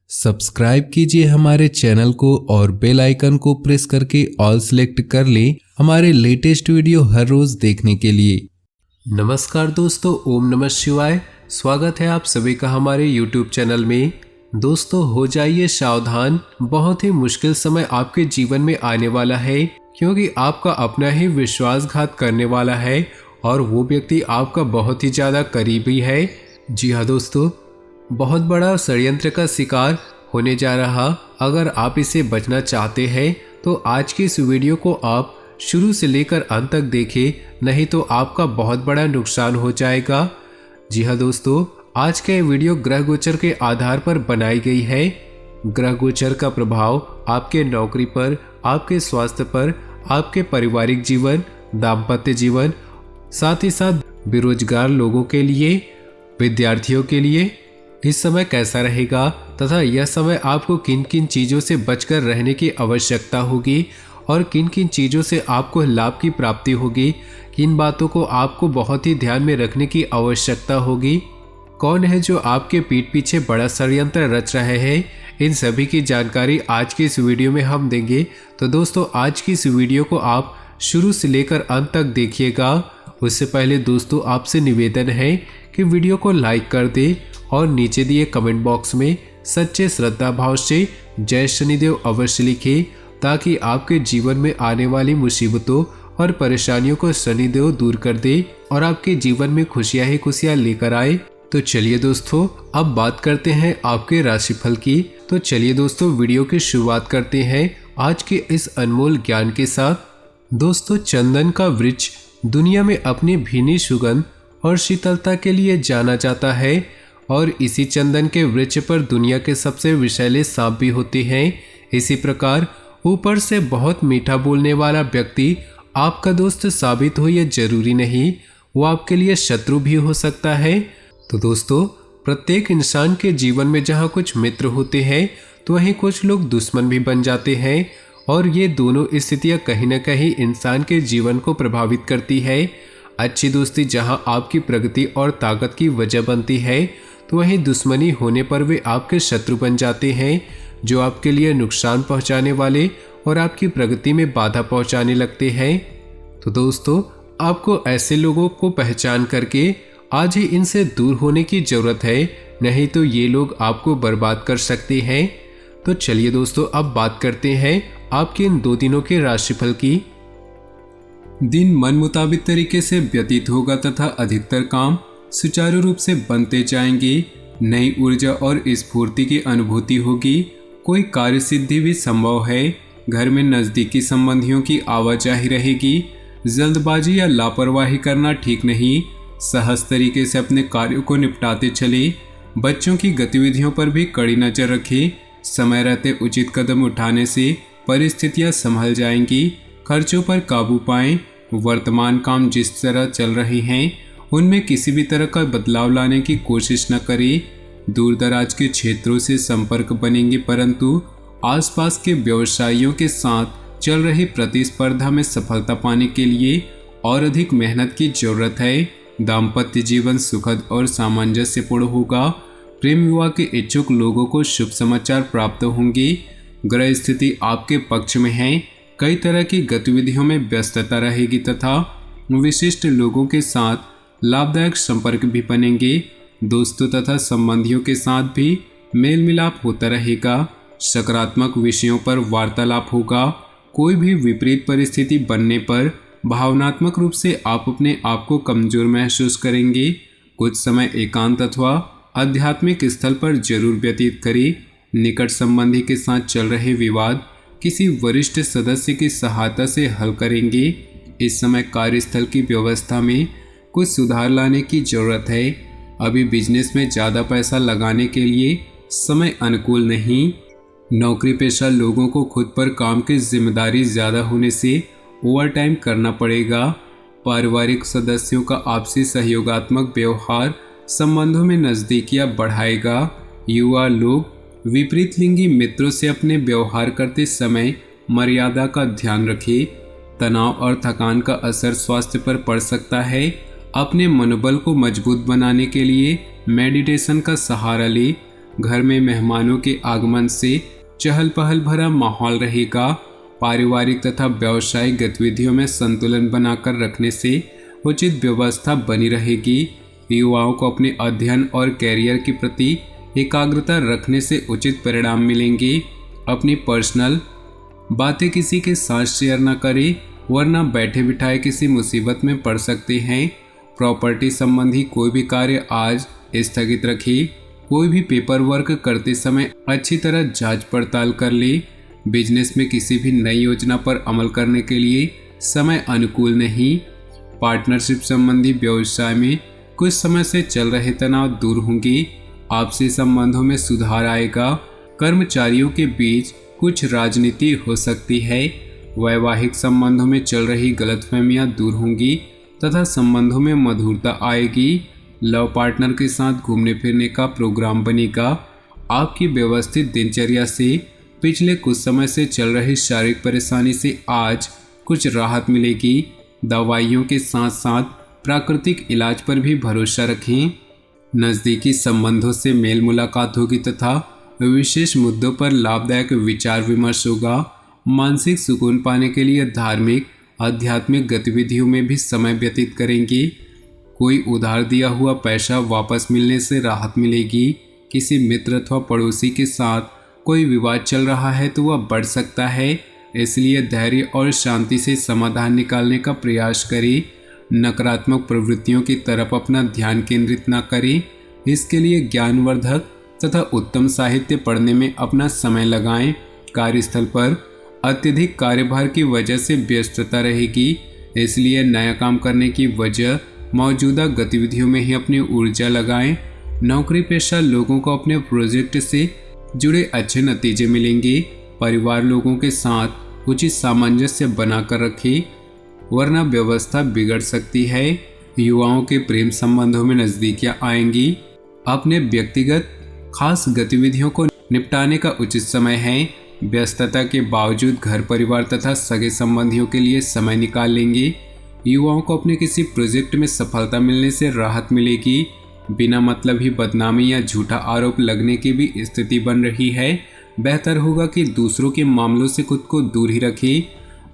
Subscribe कीजिए हमारे channel को और बेल आइकन को प्रेस करके ऑल सेलेक्ट कर लें हमारे लेटेस्ट वीडियो हर रोज देखने के लिए। नमस्कार दोस्तों, ओम नमः शिवाय। स्वागत है आप सभी का हमारे YouTube चैनल में। दोस्तों हो जाइए सावधान, बहुत ही मुश्किल समय आपके जीवन में आने वाला है, क्योंकि आपका अपना ही विश्वासघात करने वाला है और वो व्यक्ति आपका बहुत ही ज़्यादा करीबी है। जी हाँ दोस्तों, बहुत बड़ा षड्यंत्र का शिकार होने जा रहा। अगर आप इसे बचना चाहते हैं तो आज की इस वीडियो को आप शुरू से लेकर अंत तक देखें, नहीं तो आपका बहुत बड़ा नुकसान हो जाएगा। जी हाँ दोस्तों, आज का ये वीडियो ग्रह गोचर के आधार पर बनाई गई है। ग्रह गोचर का प्रभाव आपके नौकरी पर, आपके स्वास्थ्य पर, आपके पारिवारिक जीवन, दाम्पत्य जीवन, साथ ही साथ बेरोजगार लोगों के लिए, विद्यार्थियों के लिए इस समय कैसा रहेगा तथा यह समय आपको किन किन चीज़ों से बचकर रहने की आवश्यकता होगी और किन किन चीज़ों से आपको लाभ की प्राप्ति होगी, किन बातों को आपको बहुत ही ध्यान में रखने की आवश्यकता होगी, कौन है जो आपके पीठ पीछे बड़ा षड्यंत्र रच रहे हैं, इन सभी की जानकारी आज की इस वीडियो में हम देंगे। तो दोस्तों आज की इस वीडियो को आप शुरू से लेकर अंत तक देखिएगा। उससे पहले दोस्तों आपसे निवेदन है कि वीडियो को लाइक कर दें और नीचे दिए कमेंट बॉक्स में सच्चे श्रद्धा भाव से जय शनिदेव अवश्य लिखें, ताकि आपके जीवन में आने वाली मुसीबतों और परेशानियों को शनिदेव दूर कर दे और आपके जीवन में खुशियां ही खुशियां लेकर आए। तो चलिए दोस्तों अब बात करते हैं आपके राशिफल की। तो चलिए दोस्तों वीडियो की शुरुआत करते हैं आज के इस अनमोल ज्ञान के साथ। दोस्तों चंदन का वृक्ष दुनिया में अपनी भीनी सुगंध और शीतलता के लिए जाना जाता है और इसी चंदन के वृक्ष पर दुनिया के सबसे विषैले सांप भी होते हैं। इसी प्रकार ऊपर से बहुत मीठा बोलने वाला व्यक्ति आपका दोस्त साबित हो यह जरूरी नहीं, वो आपके लिए शत्रु भी हो सकता है। तो दोस्तों प्रत्येक इंसान के जीवन में जहाँ कुछ मित्र होते हैं तो वहीं कुछ लोग दुश्मन भी बन जाते हैं और ये दोनों स्थितियाँ कहीं न कहीं इंसान के जीवन को प्रभावित करती है। अच्छी दोस्ती जहाँ आपकी प्रगति और ताकत की वजह बनती है तो वहीं दुश्मनी होने पर वे आपके शत्रु बन जाते हैं, जो आपके लिए नुकसान पहुंचाने वाले और आपकी प्रगति में बाधा पहुंचाने लगते हैं। तो दोस्तों आपको ऐसे लोगों को पहचान करके आज ही इनसे दूर होने की जरूरत है, नहीं तो ये लोग आपको बर्बाद कर सकते हैं। तो चलिए दोस्तों अब बात करते हैं आपके इन 2 दिनों के राशिफल की। दिन मन मुताबिक तरीके से व्यतीत होगा तथा अधिकतर काम सुचारू रूप से बनते जाएंगे। नई ऊर्जा और स्फूर्ति की अनुभूति होगी। कोई कार्य सिद्धि भी संभव है। घर में नज़दीकी संबंधियों की आवाजाही रहेगी। जल्दबाजी या लापरवाही करना ठीक नहीं। सहज तरीके से अपने कार्यों को निपटाते चले। बच्चों की गतिविधियों पर भी कड़ी नजर रखें। समय रहते उचित कदम उठाने से परिस्थितियां संभल जाएंगी। खर्चों पर काबू पाएं। वर्तमान काम जिस तरह चल रहे हैं उनमें किसी भी तरह का बदलाव लाने की कोशिश न करें। दूर दराज के क्षेत्रों से संपर्क बनेंगे, परंतु आसपास के व्यवसायियों के साथ चल रही प्रतिस्पर्धा में सफलता पाने के लिए और अधिक मेहनत की जरूरत है। दाम्पत्य जीवन सुखद और सामंजस्यपूर्ण होगा। प्रेम विवाह के इच्छुक लोगों को शुभ समाचार प्राप्त होंगे। ग्रह स्थिति आपके पक्ष में है। कई तरह की गतिविधियों में व्यस्तता रहेगी तथा विशिष्ट लोगों के साथ लाभदायक संपर्क भी बनेंगे। दोस्तों तथा संबंधियों के साथ भी मेल मिलाप होता रहेगा। सकारात्मक विषयों पर वार्तालाप होगा। कोई भी विपरीत परिस्थिति बनने पर भावनात्मक रूप से आप अपने आप को कमजोर महसूस करेंगे। कुछ समय एकांत अथवा आध्यात्मिक स्थल पर जरूर व्यतीत करें। निकट संबंधी के साथ चल रहे विवाद किसी वरिष्ठ सदस्य की सहायता से हल करेंगे। इस समय कार्यस्थल की व्यवस्था में कुछ सुधार लाने की जरूरत है। अभी बिजनेस में ज़्यादा पैसा लगाने के लिए समय अनुकूल नहीं। नौकरी पेशा लोगों को खुद पर काम की जिम्मेदारी ज़्यादा होने से ओवरटाइम करना पड़ेगा। पारिवारिक सदस्यों का आपसी सहयोगात्मक व्यवहार संबंधों में नज़दीकियाँ बढ़ाएगा। युवा लोग विपरीत लिंगी मित्रों से अपने व्यवहार करते समय मर्यादा का ध्यान रखें। तनाव और थकान का असर स्वास्थ्य पर पड़ सकता है। अपने मनोबल को मजबूत बनाने के लिए मेडिटेशन का सहारा ले। घर में मेहमानों के आगमन से चहल पहल भरा माहौल रहेगा। पारिवारिक तथा व्यावसायिक गतिविधियों में संतुलन बनाकर रखने से उचित व्यवस्था बनी रहेगी। युवाओं को अपने अध्ययन और कैरियर के प्रति एकाग्रता रखने से उचित परिणाम मिलेंगे। अपनी पर्सनल बातें किसी के साथ शेयर न करें, वरना बैठे बिठाए किसी मुसीबत में पड़ सकते हैं। प्रॉपर्टी संबंधी कोई भी कार्य आज स्थगित रखिए। कोई भी पेपर वर्क करते समय अच्छी तरह जांच पड़ताल कर ले। बिजनेस में किसी भी नई योजना पर अमल करने के लिए समय अनुकूल नहीं। पार्टनरशिप संबंधी व्यवसाय में कुछ समय से चल रहे तनाव दूर होंगे। आपसी संबंधों में सुधार आएगा। कर्मचारियों के बीच कुछ राजनीति हो सकती है। वैवाहिक संबंधों में चल रही गलतफहमियां दूर होंगी तथा संबंधों में मधुरता आएगी। लव पार्टनर के साथ घूमने फिरने का प्रोग्राम बनेगा। आपकी व्यवस्थित दिनचर्या से पिछले कुछ समय से चल रही शारीरिक परेशानी से आज कुछ राहत मिलेगी। दवाइयों के साथ साथ प्राकृतिक इलाज पर भी भरोसा रखें। नज़दीकी संबंधों से मेल मुलाकात होगी तथा विशेष मुद्दों पर लाभदायक विचार विमर्श होगा। मानसिक सुकून पाने के लिए धार्मिक आध्यात्मिक गतिविधियों में भी समय व्यतीत करेंगे। कोई उधार दिया हुआ पैसा वापस मिलने से राहत मिलेगी। किसी मित्र अथवा पड़ोसी के साथ कोई विवाद चल रहा है तो वह बढ़ सकता है, इसलिए धैर्य और शांति से समाधान निकालने का प्रयास करें। नकारात्मक प्रवृत्तियों की तरफ अपना ध्यान केंद्रित न करें। इसके लिए ज्ञानवर्धक तथा उत्तम साहित्य पढ़ने में अपना समय लगाएं। कार्यस्थल पर अत्यधिक कार्यभार की वजह से व्यस्तता रहेगी, इसलिए नया काम करने की वजह मौजूदा गतिविधियों में ही अपनी ऊर्जा लगाएं। नौकरी पेशा लोगों को अपने प्रोजेक्ट से जुड़े अच्छे नतीजे मिलेंगे। परिवार लोगों के साथ उचित सामंजस्य बनाकर रखें, वरना व्यवस्था बिगड़ सकती है। युवाओं के प्रेम संबंधों में नजदीकियां आएंगी। अपने व्यक्तिगत खास गतिविधियों को निपटाने का उचित समय है। व्यस्तता के बावजूद घर परिवार तथा सगे संबंधियों के लिए समय निकाल लेंगे। युवाओं को अपने किसी प्रोजेक्ट में सफलता मिलने से राहत मिलेगी। बिना मतलब ही बदनामी या झूठा आरोप लगने की भी स्थिति बन रही है। बेहतर होगा कि दूसरों के मामलों से खुद को दूर ही रखें।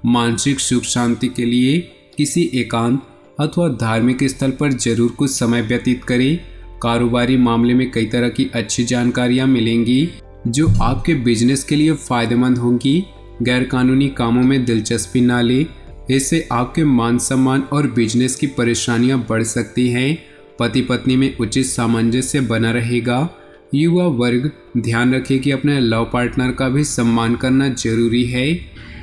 मानसिक सुख शांति के लिए किसी एकांत अथवा धार्मिक स्थल पर जरूर कुछ समय व्यतीत करें। कारोबारी मामले में कई तरह की अच्छी जानकारियां मिलेंगी जो आपके बिजनेस के लिए फायदेमंद होंगी। गैरकानूनी कामों में दिलचस्पी न ले, इससे आपके मान सम्मान और बिजनेस की परेशानियां बढ़ सकती हैं। पति पत्नी में उचित सामंजस्य बना रहेगा। युवा वर्ग ध्यान रखे कि अपने लव पार्टनर का भी सम्मान करना जरूरी है।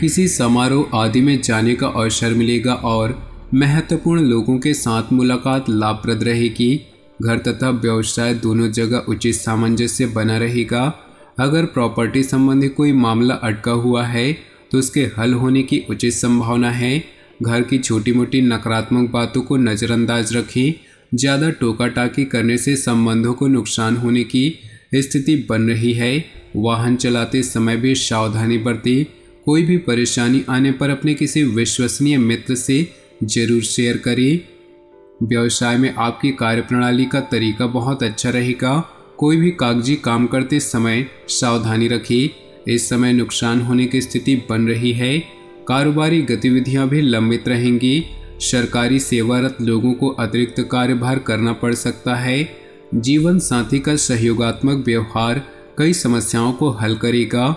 किसी समारोह आदि में जाने का अवसर मिलेगा और महत्वपूर्ण लोगों के साथ मुलाकात लाभप्रद रहेगी। घर तथा व्यवसाय दोनों जगह उचित सामंजस्य बना रहेगा। अगर प्रॉपर्टी संबंधी कोई मामला अटका हुआ है तो उसके हल होने की उचित संभावना है। घर की छोटी मोटी नकारात्मक बातों को नज़रअंदाज रखें। ज़्यादा टोका टाकी करने से संबंधों को नुकसान होने की स्थिति बन रही है। वाहन चलाते समय भी सावधानी बरतें। कोई भी परेशानी आने पर अपने किसी विश्वसनीय मित्र से जरूर शेयर करें। व्यवसाय में आपकी कार्यप्रणाली का तरीका बहुत अच्छा रहेगा। कोई भी कागजी काम करते समय सावधानी रखें। इस समय नुकसान होने की स्थिति बन रही है। कारोबारी गतिविधियां भी लंबित रहेंगी। सरकारी सेवारत लोगों को अतिरिक्त कार्यभार करना पड़ सकता है। जीवन साथी का सहयोगात्मक व्यवहार कई समस्याओं को हल करेगा।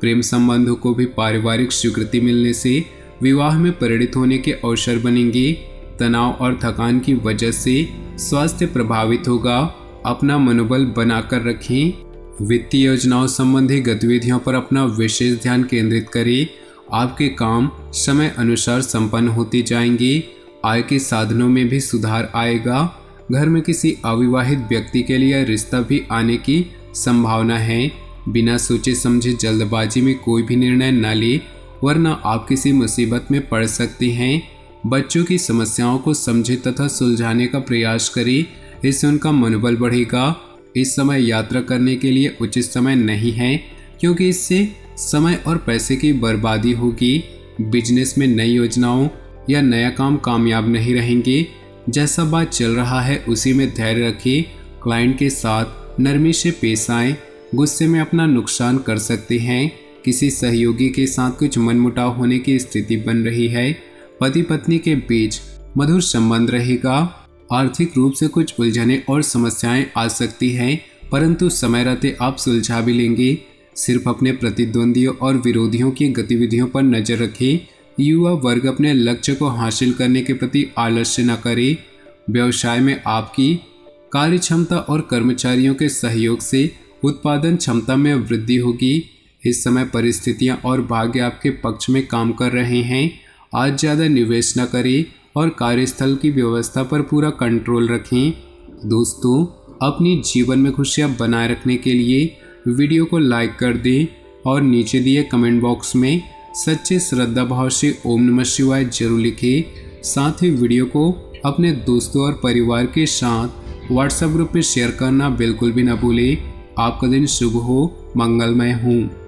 प्रेम संबंधों को भी पारिवारिक स्वीकृति मिलने से विवाह में परिणित होने के अवसर बनेंगे। तनाव और थकान की वजह से स्वास्थ्य प्रभावित होगा। अपना मनोबल बनाकर रखें। वित्तीय योजनाओं संबंधी गतिविधियों पर अपना विशेष ध्यान केंद्रित करें। आपके काम समय अनुसार संपन्न होते जाएंगे। आय के साधनों में भी सुधार आएगा। घर में किसी अविवाहित व्यक्ति के लिए रिश्ता भी आने की संभावना है। बिना सोचे समझे जल्दबाजी में कोई भी निर्णय न ले, वरना आप किसी मुसीबत में पड़ सकते हैं। बच्चों की समस्याओं को समझे तथा सुलझाने का प्रयास करें, इससे उनका मनोबल बढ़ेगा। इस समय यात्रा करने के लिए उचित समय नहीं है, क्योंकि इससे समय और पैसे की बर्बादी होगी। बिजनेस में नई योजनाओं या नया काम कामयाब नहीं रहेंगे। जैसा बात चल रहा है उसी में धैर्य रखें। क्लाइंट के साथ नरमी से पेश आएं। गुस्से में अपना नुकसान कर सकते हैं। किसी सहयोगी के साथ कुछ मनमुटाव होने की स्थिति बन रही है। पति पत्नी के बीच मधुर संबंध रहेगा। आर्थिक रूप से कुछ उलझनें और समस्याएं आ सकती हैं, परंतु समय रहते आप सुलझा भी लेंगे। सिर्फ अपने प्रतिद्वंदियों और विरोधियों की गतिविधियों पर नजर रखें। युवा वर्ग अपने लक्ष्य को हासिल करने के प्रति आलस्य न करे। व्यवसाय में आपकी कार्य क्षमता और कर्मचारियों के सहयोग से उत्पादन क्षमता में वृद्धि होगी। इस समय परिस्थितियां और भाग्य आपके पक्ष में काम कर रहे हैं। आज ज़्यादा निवेश न करें और कार्यस्थल की व्यवस्था पर पूरा कंट्रोल रखें। दोस्तों, अपनी जीवन में खुशियां बनाए रखने के लिए वीडियो को लाइक कर दें और नीचे दिए कमेंट बॉक्स में सच्चे श्रद्धा भाव से ओम नमः शिवाय जरूर लिखें। साथ ही वीडियो को अपने दोस्तों और परिवार के साथ व्हाट्सएप ग्रुप में शेयर करना बिल्कुल भी ना भूलें। आपका दिन शुभ हो, मंगलमय हो।